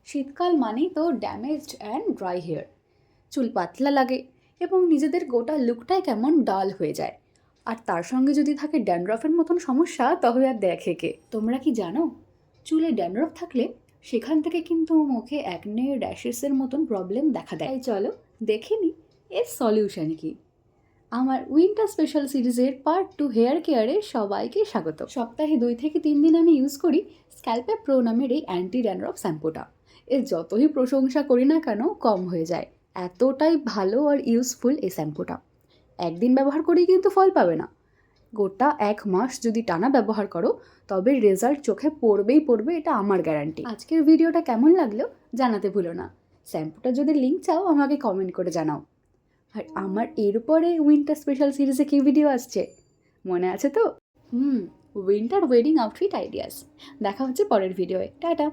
শীতকাল মানেই তো ড্যামেজড অ্যান্ড ড্রাই হেয়ার। চুল পাতলা লাগে এবং নিজেদের গোটা লুকটাই কেমন ডাল হয়ে যায়। আর তার সঙ্গে যদি থাকে ড্যান্ড্রফের মতন সমস্যা, তাহলে আর দেখে কে। তোমরা কি জানো, চুলে ড্যান্ড্রফ থাকলে সেখান থেকে কিন্তু মুখে অ্যাকনে, র্যাশেসের মতন প্রবলেম দেখা দেয়। তাই চলো দেখে নি এর সলিউশন কি। আমার উইন্টার স্পেশাল সিরিজের পার্ট 2 হেয়ার কেয়ারে সবাইকে স্বাগত। সপ্তাহে 2 থেকে 3 দিন আমি ইউজ করি স্ক্যাল্পে প্রো নামের এই অ্যান্টি ড্যান্ড্রফ শ্যাম্পুটা। এর যতই প্রশংসা করি না কেন কম হয়ে যায়, এতটাই ভালো আর ইউজফুল এই শ্যাম্পুটা। একদিন ব্যবহার করেই কিন্তু ফল পাবে না, গোটা 1 মাস যদি টানা ব্যবহার করো তবে রেজাল্ট চোখে পড়বেই পড়বে, এটা আমার গ্যারান্টি। আজকের ভিডিওটা কেমন লাগলো জানাতে ভুলো না। শ্যাম্পুটা যদি লিঙ্ক চাও আমাকে কমেন্ট করে জানাও। আর আমার এরপরে উইন্টার স্পেশাল সিরিজে কী ভিডিও আসছে মনে আছে তো? Winter wedding outfit ideas. দেখা হচ্ছে পরের ভিডিওয়ে। টাটা।